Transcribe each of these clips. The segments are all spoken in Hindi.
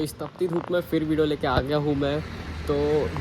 इस तपती धूप में फिर वीडियो लेके आ गया हूँ मैं। तो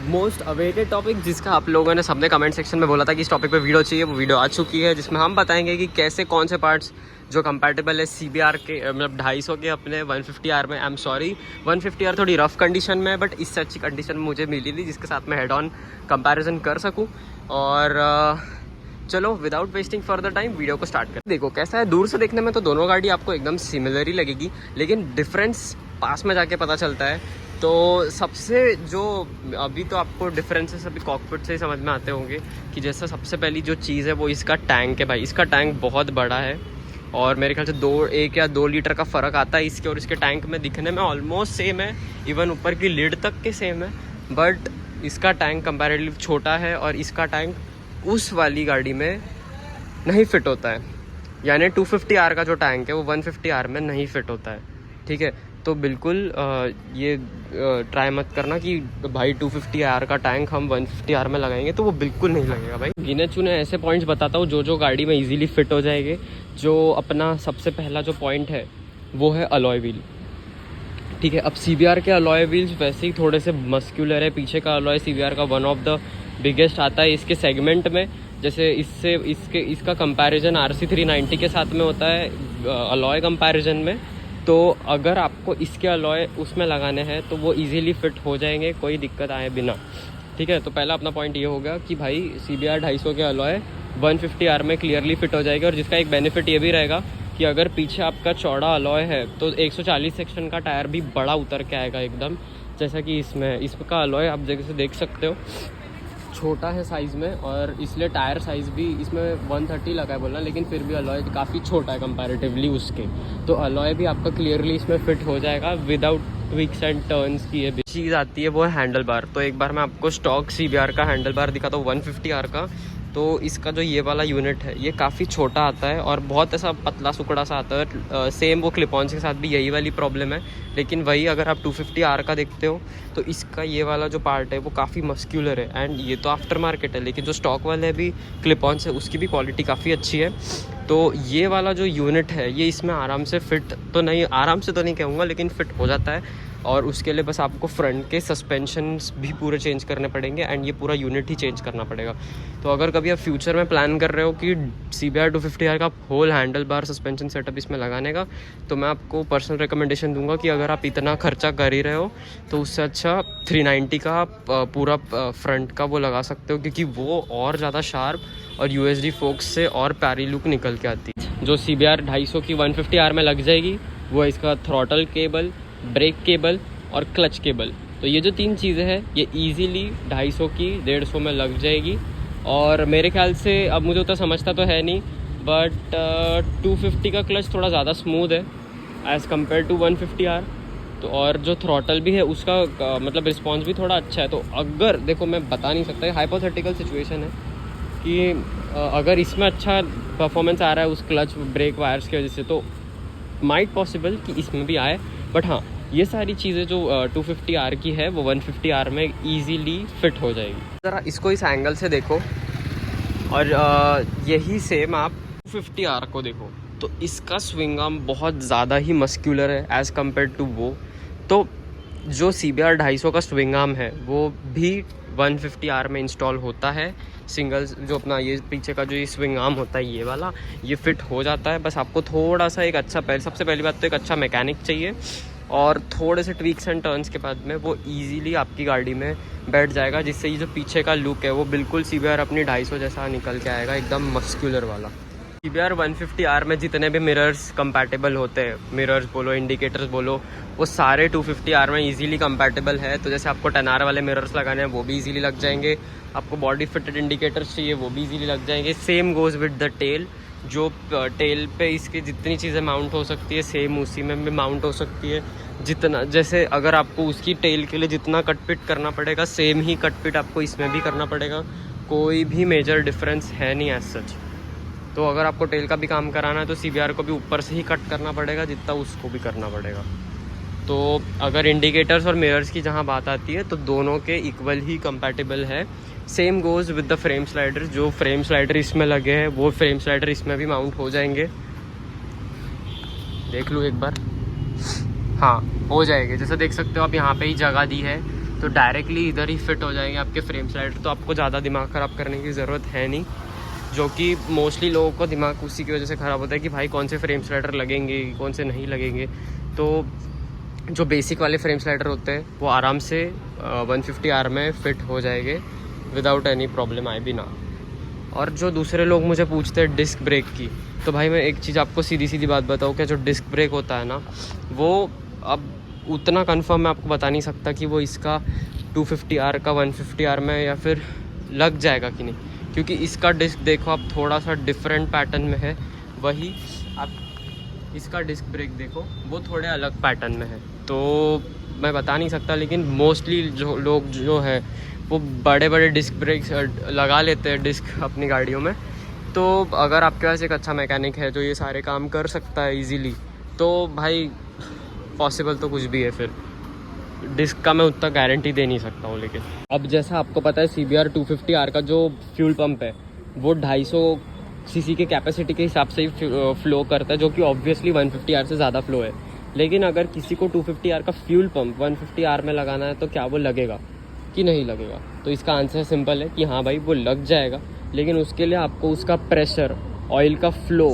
मोस्ट अवेटेड टॉपिक जिसका आप लोगों ने सबने कमेंट सेक्शन में बोला था कि इस टॉपिक पे वीडियो चाहिए, वो वीडियो आ चुकी है जिसमें हम बताएंगे कि कैसे कौन से पार्ट्स जो कंपैटिबल है CBR के मतलब 250 के अपने 150R में। आई एम सॉरी 150R थोड़ी रफ कंडीशन में है, बट इससे अच्छी कंडीशन मुझे मिली थी जिसके साथ मैं हेड ऑन कंपैरिजन कर सकूँ। और चलो without wasting further time video को स्टार्ट कर। देखो कैसा है, दूर से देखने में तो दोनों गाड़ी आपको एकदम सिमिलर ही लगेगी, लेकिन डिफरेंस पास में जाके पता चलता है। तो सबसे जो अभी तो आपको डिफरेंसेस अभी कॉकपिट से ही समझ में आते होंगे कि जैसा सबसे पहली जो चीज़ है वो इसका टैंक है। भाई इसका टैंक बहुत बड़ा है और मेरे ख्याल से 1 या 2 लीटर का फ़र्क आता है इसके और इसके टैंक में। दिखने में ऑलमोस्ट सेम है, इवन ऊपर की लिड तक के सेम है, बट इसका टैंक कंपैरेटिवली छोटा है और इसका टैंक उस वाली गाड़ी में नहीं फिट होता है। यानी 250R का जो टैंक है वो 150R में नहीं फिट होता है। ठीक है, तो बिल्कुल ये ट्राई मत करना कि भाई 250R का टैंक हम 150R में लगाएंगे, तो वो बिल्कुल नहीं लगेगा। भाई गिने चुने ऐसे पॉइंट्स बताता हूँ जो गाड़ी में इजीली फिट हो जाएंगे। जो अपना सबसे पहला जो पॉइंट है वो है अलॉय व्हील। ठीक है, अब CBR के अलॉय व्हील्स वैसे ही थोड़े से मस्क्यूलर है। पीछे का अलॉय CBR का वन ऑफ द बिगेस्ट आता है इसके सेगमेंट में। जैसे इसका कंपैरिजन RC 390 के साथ में होता है अलॉय कंपैरिजन में। तो अगर आपको इसके अलॉय उसमें लगाने हैं तो वो इजीली फिट हो जाएंगे कोई दिक्कत आए बिना। ठीक है, तो पहला अपना पॉइंट ये होगा कि भाई CBR 250 के अलॉय 150R में क्लियरली फिट हो जाएगा। और जिसका एक बेनिफिट ये भी रहेगा कि अगर पीछे आपका चौड़ा अलॉय है तो 140 सेक्शन का टायर भी बड़ा उतर के आएगा एकदम, जैसा कि इसका अलॉय आप जैसे देख सकते हो छोटा है साइज़ में, और इसलिए टायर साइज़ भी इसमें 130 लगा है बोलना, लेकिन फिर भी अलॉय काफ़ी छोटा है कंपैरेटिवली उसके। तो अलॉय भी आपका क्लियरली इसमें फिट हो जाएगा विदाउट ट्विक्स एंड टर्न्स की। ये चीज़ आती है वो है हैंडल बार। तो एक बार मैं आपको स्टॉक CBR का हैंडल बार दिखाता हूँ 150R का। तो इसका जो ये वाला यूनिट है ये काफ़ी छोटा आता है और बहुत ऐसा पतला सुकड़ा सा आता है। सेम वो क्लिपॉन्स के साथ भी यही वाली प्रॉब्लम है, लेकिन वही अगर आप 250R का देखते हो तो इसका ये वाला जो पार्ट है वो काफ़ी मस्क्यूलर है। एंड ये तो आफ्टर मार्केट है, लेकिन जो स्टॉक वाले भी क्लिपॉन्स है उसकी भी क्वालिटी काफ़ी अच्छी है। तो ये वाला जो यूनिट है ये इसमें आराम से फिट तो नहीं, आराम से तो नहीं कहूँगा, लेकिन फिट हो जाता है। और उसके लिए बस आपको फ्रंट के सस्पेंशंस भी पूरे चेंज करने पड़ेंगे एंड ये पूरा यूनिट ही चेंज करना पड़ेगा। तो अगर कभी आप फ्यूचर में प्लान कर रहे हो कि CBR 250R का whole handle bar suspension setup इसमें लगाने का, तो मैं आपको पर्सनल रिकमेंडेशन दूंगा कि अगर आप इतना खर्चा कर ही रहे हो तो उससे अच्छा 390 का पूरा फ्रंट का वो लगा सकते हो, क्योंकि वो और ज़्यादा शार्प और USD फोक्स से और प्यारी लुक निकल के आती है। जो CBR 250 की 150R में लग जाएगी वो इसका थ्रॉटल केबल, ब्रेक केबल और क्लच केबल। तो ये जो 3 चीज़ें हैं ये इजीली 250 की 150 में लग जाएगी। और मेरे ख्याल से अब मुझे उतना समझता तो है नहीं, बट 250 का क्लच थोड़ा ज़्यादा स्मूथ है एज़ कम्पेयर टू 150R। तो और जो थ्रॉटल भी है उसका मतलब रिस्पॉन्स भी थोड़ा अच्छा है। तो अगर देखो मैं बता नहीं सकता, हाइपोथेटिकल सिचुएशन है कि अगर इसमें अच्छा परफॉर्मेंस आ रहा है उस क्लच ब्रेक वायर्स की वजह से, तो माइट पॉसिबल कि इसमें भी आए। बट हाँ, ये सारी चीज़ें जो 250R की है वो 150R में इजीली फिट हो जाएगी। ज़रा इसको इस एंगल से देखो और यही सेम आप 250R को देखो तो इसका स्विंग आर्म बहुत ज़्यादा ही मस्क्यूलर है एज़ कम्पेयर टू वो। तो जो CBR 250 का स्विंग आर्म है वो भी 150R में इंस्टॉल होता है। सिंगल जो अपना ये पीछे का जो ये स्विंग आर्म होता है ये वाला, ये फिट हो जाता है। बस आपको थोड़ा सा एक अच्छा सबसे पहली बात तो एक अच्छा मैकेनिक चाहिए और थोड़े से ट्वीक्स एंड टर्न्स के बाद में वो इजीली आपकी गाड़ी में बैठ जाएगा, जिससे ये जो पीछे का लुक है वो बिल्कुल CBR अपनी 250 जैसा निकल के आएगा, एकदम मस्क्यूलर वाला। CBR 150R में जितने भी मिरर्स कंपैटिबल होते हैं, मिरर्स बोलो, इंडिकेटर्स बोलो, वो सारे 250R में इजीली कंपैटिबल है। तो जैसे आपको 10R वाले मिरर्स लगाने हैं वो भी इजीली लग जाएंगे, आपको बॉडी फिटेड इंडिकेटर्स चाहिए वो भी इजीली लग जाएंगे। Same goes with the tail, जो टेल पे इसकी जितनी चीज़ें माउंट हो सकती है सेम उसी में भी माउंट हो सकती है। जितना जैसे अगर आपको उसकी टेल के लिए जितना कट पिट करना पड़ेगा सेम ही कट पिट आपको इसमें भी करना पड़ेगा, कोई भी मेजर डिफरेंस है नहीं एज सच। तो अगर आपको टेल का भी काम कराना है तो CBR को भी ऊपर से ही कट करना पड़ेगा जितना उसको भी करना पड़ेगा। तो अगर इंडिकेटर्स और मिरर्स की जहाँ बात आती है तो दोनों के इक्वल ही कंपैटिबल है। Same goes with the frame slider, जो फ्रेम स्लाइडर इसमें लगे हैं वो फ्रेम स्लाइडर इसमें भी माउंट हो जाएंगे। देख लो एक बार, हाँ हो जाएगी। जैसे देख सकते हो आप यहाँ पे ही जगह दी है तो डायरेक्टली इधर ही फिट हो जाएंगे आपके फ्रेम स्लाइडर, तो आपको ज़्यादा दिमाग ख़राब करने की ज़रूरत है नहीं, जो कि मोस्टली लोगों को दिमाग उसी की वजह से ख़राब होता है कि भाई कौन से फ्रेम स्लाइडर लगेंगे कौन से नहीं लगेंगे। तो जो बेसिक वाले फ्रेम स्लाइडर होते हैं वो आराम से 150R में फ़िट हो जाएंगे विदाउट एनी प्रॉब्लम आए बिना। और जो दूसरे लोग मुझे पूछते हैं डिस्क ब्रेक की, तो भाई मैं एक चीज़ आपको सीधी सीधी बात बताऊँ, क्या जो डिस्क ब्रेक होता है ना वो अब उतना कंफर्म मैं आपको बता नहीं सकता कि वो इसका 250R का 150R में या फिर लग जाएगा कि नहीं, क्योंकि इसका डिस्क देखो आप थोड़ा सा डिफरेंट पैटर्न में है, वही आप इसका डिस्क ब्रेक देखो वो थोड़े अलग पैटर्न में है। तो मैं बता नहीं सकता, लेकिन मोस्टली जो लोग जो है वो बड़े बड़े डिस्क ब्रेक्स लगा लेते हैं डिस्क अपनी गाड़ियों में। तो अगर आपके पास एक अच्छा मैकेनिक है जो ये सारे काम कर सकता है इजीली, तो भाई पॉसिबल तो कुछ भी है। फिर डिस्क का मैं उतना गारंटी दे नहीं सकता हूँ। लेकिन अब जैसा आपको पता है CBR 250R का जो फ्यूल पंप है वो 250 सीसी के कैपेसिटी के हिसाब से ही फ्लो करता है, जो कि ऑब्वियसली 150R से ज़्यादा फ्लो है। लेकिन अगर किसी को 250R का फ्यूल पंप 150R में लगाना है तो क्या वो लगेगा कि नहीं लगेगा? तो इसका आंसर सिंपल है कि हाँ भाई वो लग जाएगा, लेकिन उसके लिए आपको उसका प्रेशर, ऑयल का फ्लो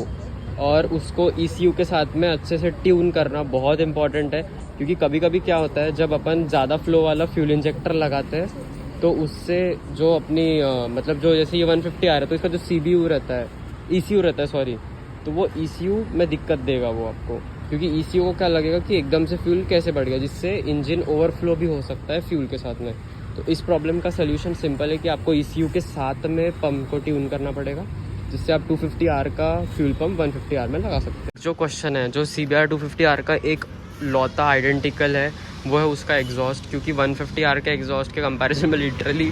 और उसको ECU के साथ में अच्छे से ट्यून करना बहुत इंपॉर्टेंट है। क्योंकि कभी कभी क्या होता है जब अपन ज़्यादा फ्लो वाला फ्यूल इंजेक्टर लगाते हैं तो उससे जो अपनी मतलब जो जैसे ये 150 आ रहा है तो इसका जो CBU रहता है, ECU रहता है सॉरी, तो वो ECU में दिक्कत देगा वो आपको, क्योंकि ECU को क्या लगेगा कि एकदम से फ्यूल कैसे बढ़ गया, जिससे इंजन ओवरफ्लो भी हो सकता है फ्यूल के साथ में। तो इस प्रॉब्लम का सलूशन सिंपल है कि आपको ECU के साथ में पंप को ट्यून करना पड़ेगा, जिससे आप 250R का फ्यूल पंप 150R में लगा सकते हैं। जो क्वेश्चन है जो CBR 250R का एक लौता आइडेंटिकल है वो है उसका एग्जॉस्ट, क्योंकि 150R के एग्जॉस्ट के कंपैरिजन में लिटरली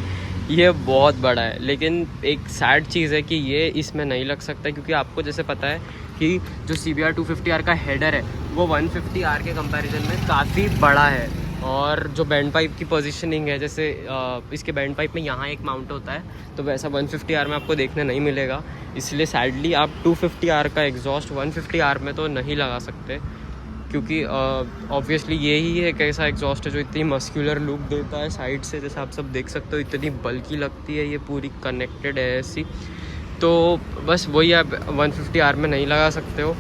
ये बहुत बड़ा है। लेकिन एक सैड चीज़ है कि ये इसमें नहीं लग सकता, क्योंकि आपको जैसे पता है कि जो CBR 250R का हेडर है वो 150R के कंपैरिजन में काफ़ी बड़ा है। और जो बैंड पाइप की पोजीशनिंग है, जैसे इसके बैंड पाइप में यहाँ एक माउंट होता है, तो वैसा 150R में आपको देखने नहीं मिलेगा। इसलिए सैडली आप 250R का एग्जॉस्ट 150R में तो नहीं लगा सकते, क्योंकि ऑब्वियसली यही है एक ऐसा एग्जॉस्ट है जो इतनी मस्कुलर लुक देता है साइड से, जैसे आप सब देख सकते हो इतनी बल्कि लगती है, ये पूरी कनेक्टेड है ऐसी। तो बस वही आप 150R में नहीं लगा सकते हो।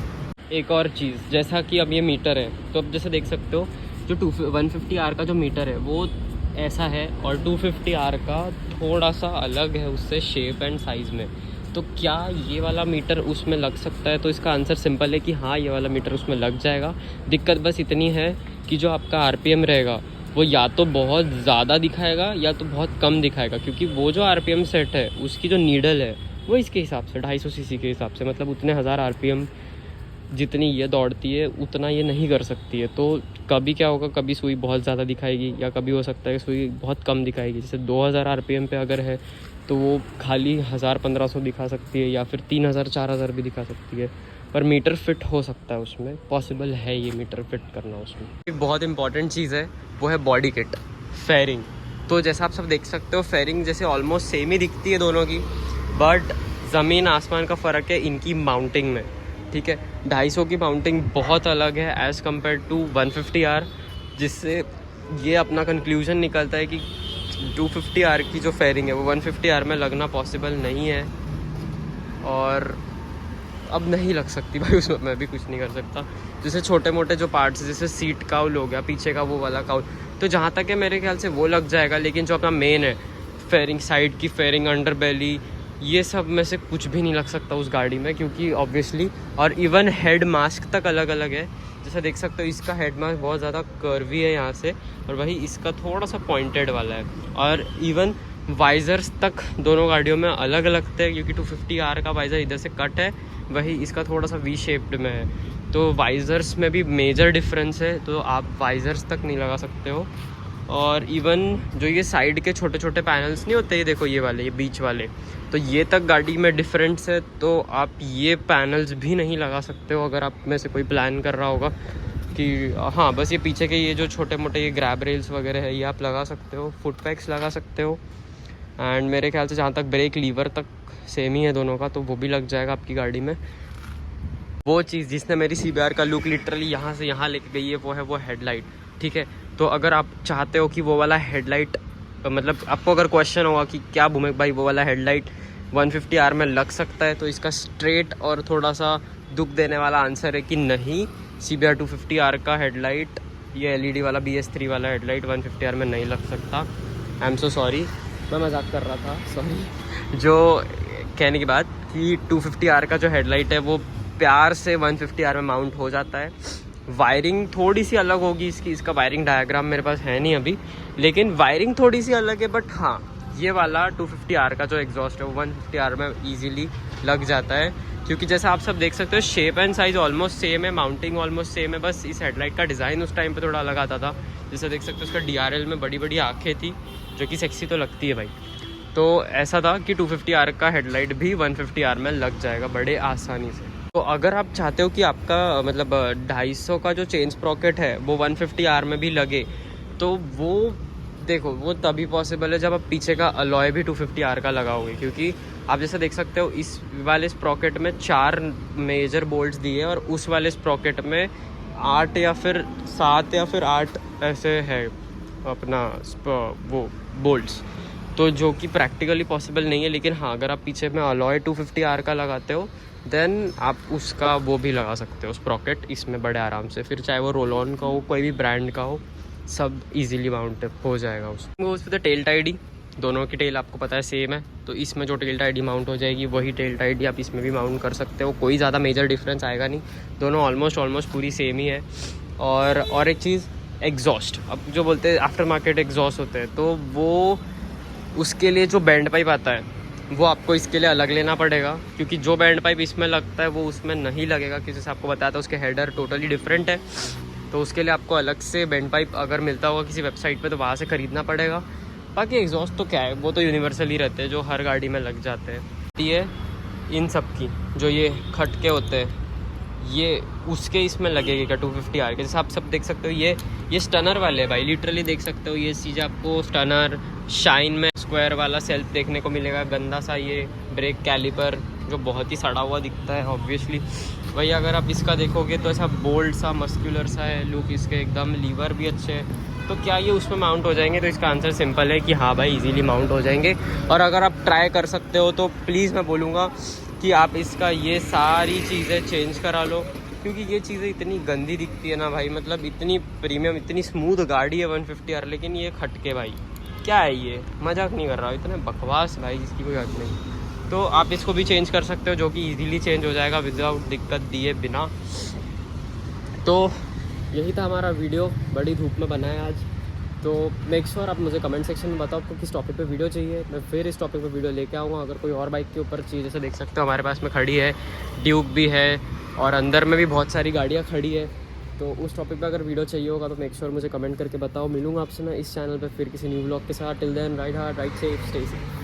एक और चीज़, जैसा कि अब ये मीटर है, तो अब जैसे देख सकते हो जो 150R का जो मीटर है वो ऐसा है और 250R का थोड़ा सा अलग है उससे शेप एंड साइज़ में। तो क्या ये वाला मीटर उसमें लग सकता है? तो इसका आंसर सिंपल है कि हाँ ये वाला मीटर उसमें लग जाएगा। दिक्कत बस इतनी है कि जो आपका RPM रहेगा वो या तो बहुत ज़्यादा दिखाएगा या तो बहुत कम दिखाएगा, क्योंकि वो जो RPM सेट है उसकी जो नीडल है वो इसके हिसाब से 250 सीसी के हिसाब से, मतलब उतने 1000 RPM जितनी ये दौड़ती है उतना ये नहीं कर सकती है। तो कभी क्या होगा, कभी सुई बहुत ज़्यादा दिखाएगी या कभी हो सकता है कि सुई बहुत कम दिखाएगी। जैसे 2000 RPM पे अगर है तो वो खाली 1000-1500 दिखा सकती है या फिर 3000-4000 भी दिखा सकती है, पर मीटर फिट हो सकता है उसमें, पॉसिबल है ये मीटर फिट करना उसमें। एक बहुत इंपॉर्टेंट चीज़ है वो है बॉडी किट, फेयरिंग। तो जैसा आप सब देख सकते हो फेयरिंग जैसे ऑलमोस्ट सेम ही दिखती है दोनों की, बट ज़मीन आसमान का फ़र्क है इनकी माउंटिंग में, ठीक है। 250 की माउंटिंग बहुत अलग है एज़ कम्पेयर टू 150R, जिससे ये अपना कंक्लूजन निकलता है कि 250R की जो फेयरिंग है वो 150R में लगना पॉसिबल नहीं है, और अब नहीं लग सकती भाई, उसमें मैं भी कुछ नहीं कर सकता। जैसे छोटे मोटे जो पार्ट्स जैसे सीट काउल हो गया, पीछे का वो वाला काउल, तो जहाँ तक है मेरे ख्याल से वो लग जाएगा। लेकिन जो अपना मेन है फेयरिंग, साइड की फेयरिंग, अंडर बेली, ये सब में से कुछ भी नहीं लग सकता उस गाड़ी में, क्योंकि ऑब्वियसली, और इवन हेड मास्क तक अलग अलग है। जैसा देख सकते हो इसका हेड मास्क बहुत ज़्यादा कर्वी है यहाँ से, और वही इसका थोड़ा सा पॉइंटेड वाला है। और इवन वाइज़र्स तक दोनों गाड़ियों में अलग अलग थे, क्योंकि 250R का वाइज़र इधर से कट है, वही इसका थोड़ा सा वी शेप्ड में है। तो वाइज़र्स में भी मेजर डिफरेंस है, तो आप वाइज़र्स तक नहीं लगा सकते हो। और इवन जो ये साइड के छोटे छोटे पैनल्स नहीं होते, ये देखो ये वाले, ये बीच वाले, तो ये तक गाड़ी में डिफरेंस है, तो आप ये पैनल्स भी नहीं लगा सकते हो अगर आप में से कोई प्लान कर रहा होगा कि हाँ बस ये पीछे के ये जो छोटे मोटे ये ग्रैब रेल्स वगैरह है ये आप लगा सकते हो, फुट पैक्स लगा सकते हो। एंड मेरे ख्याल से जहाँ तक ब्रेक लीवर तक सेम ही है दोनों का, तो वो भी लग जाएगा आपकी गाड़ी में। वो चीज़ जिसने मेरी CBR का लुक लिटरली यहाँ से यहाँ लेके गई है वो हेडलाइट, ठीक है। तो अगर आप चाहते हो कि वो वाला हेडलाइट, मतलब आपको अगर क्वेश्चन होगा कि क्या भूमिक भाई वो वाला हेडलाइट 150R में लग सकता है, तो इसका स्ट्रेट और थोड़ा सा दुख देने वाला आंसर है कि नहीं, CBR 250R का हेडलाइट, ये LED वाला BS3 वाला हेडलाइट 150R में नहीं लग सकता। आई एम सो सॉरी, मैं मजाक कर रहा था, सॉरी। जो कहने की बात कि 250R का जो हेडलाइट है वो प्यार से 150R में माउंट हो जाता है। वायरिंग थोड़ी सी अलग होगी इसकी, इसका वायरिंग डायग्राम मेरे पास है नहीं अभी, लेकिन वायरिंग थोड़ी सी अलग है। बट हाँ, ये वाला 250R का जो एग्जॉस्ट है वो 150R में ईजीली लग जाता है, क्योंकि जैसा आप सब देख सकते हो shape and size almost same है, माउंटिंग ऑलमोस्ट सेम है। बस इस हेडलाइट का डिज़ाइन उस टाइम पे थोड़ा अलग आता था। जैसे देख सकते हो उसका DRL में बड़ी बड़ी आँखें थी, जो कि सेक्सी तो लगती है भाई। तो ऐसा था कि 250R का हेडलाइट भी 150R में लग जाएगा बड़े आसानी से। तो अगर आप चाहते हो कि आपका मतलब 250 का जो चेन स्प्रॉकेट है वो 150R में भी लगे, तो वो देखो वो तभी पॉसिबल है जब आप पीछे का अलॉय भी 250R का लगाओगे, क्योंकि आप जैसे देख सकते हो इस वाले स्प्रॉकेट में 4 मेजर बोल्ट्स दिए और उस वाले स्प्रॉकेट में 8 या फिर 7 या फिर 8 ऐसे है अपना वो बोल्ट्स, तो जो कि प्रैक्टिकली पॉसिबल नहीं है। लेकिन हाँ, अगर आप पीछे में अलॉय 250R का लगाते हो देन आप उसका वो भी लगा सकते हो स्प्रॉकेट इसमें बड़े आराम से, फिर चाहे वो रोल ऑन का हो, कोई भी ब्रांड का हो, सब इजीली माउंट हो जाएगा उसमें। उस पर टेल टाइडी, दोनों की टेल आपको पता है सेम है, तो इसमें जो टेल टाइडी माउंट हो जाएगी वही टेल टाइडी आप इसमें भी माउंट कर सकते हो, कोई ज़्यादा मेजर डिफरेंस आएगा नहीं, दोनों ऑलमोस्ट पूरी सेम ही है। और एक चीज़ एग्जॉस्ट, अब जो बोलते हैं आफ्टर मार्केट एग्जॉस्ट होते हैं, तो वो उसके लिए जो बैंड पाइप आता है वो आपको इसके लिए अलग लेना पड़ेगा, क्योंकि जो बैंड पाइप इसमें लगता है वो उसमें नहीं लगेगा, क्योंकि जैसे आपको बताया था उसके हेडर टोटली डिफरेंट है, तो उसके लिए आपको अलग से बैंड पाइप अगर मिलता होगा किसी वेबसाइट पे तो वहाँ से ख़रीदना पड़ेगा। बाकी एग्जॉस्ट तो क्या है, वो तो यूनिवर्सल ही रहते हैं जो हर गाड़ी में लग जाते हैं। ये इन सब की जो ये खटके होते हैं ये उसके इसमें लगेगी क्या 250R के, जैसे आप सब देख सकते हो ये स्टनर वाले भाई, लिटरली देख सकते हो ये चीज़ आपको स्टनर शाइन में स्क्वायर वाला सेल्फ देखने को मिलेगा, गंदा सा ये ब्रेक कैलिपर जो बहुत ही सड़ा हुआ दिखता है ऑब्वियसली। वही अगर आप इसका देखोगे तो ऐसा बोल्ड सा मस्कुलर सा है लुक इसके, एकदम लीवर भी अच्छे है। तो क्या ये उसमें माउंट हो जाएंगे? तो इसका आंसर सिंपल है कि हाँ भाई इजीली माउंट हो जाएंगे। और अगर आप ट्राई कर सकते हो तो प्लीज़ मैं बोलूँगा कि आप इसका ये सारी चीज़ें चेंज करा लो, क्योंकि ये चीज़ें इतनी गंदी दिखती है ना भाई, मतलब इतनी प्रीमियम इतनी स्मूथ गाड़ी है 150R, लेकिन ये खटके भाई क्या है, ये मजाक नहीं कर रहा हूँ, इतने बकवास भाई जिसकी कोई हद नहीं। तो आप इसको भी चेंज कर सकते हो, जो कि इजीली चेंज हो जाएगा विदाउट दिक्कत दिए बिना। तो यही था हमारा वीडियो, बड़ी धूप में बना है आज। तो मेक श्योर आप मुझे कमेंट सेक्शन में बताओ आपको किस टॉपिक पे वीडियो चाहिए, मैं फिर इस टॉपिक पे वीडियो लेके आऊँगा। अगर कोई और बाइक के ऊपर चीज़ जैसे देख सकते हो हमारे पास में खड़ी है, ड्यूक भी है और अंदर में भी बहुत सारी गाड़ियाँ खड़ी है, तो उस टॉपिक पे अगर वीडियो चाहिए होगा तो मेक श्योर मुझे कमेंट करके बताओ। मिलूंगा आपसे मैं इस चैनल पे फिर किसी न्यू व्लॉग के साथ। Till then ride hard, ride safe, stay safe.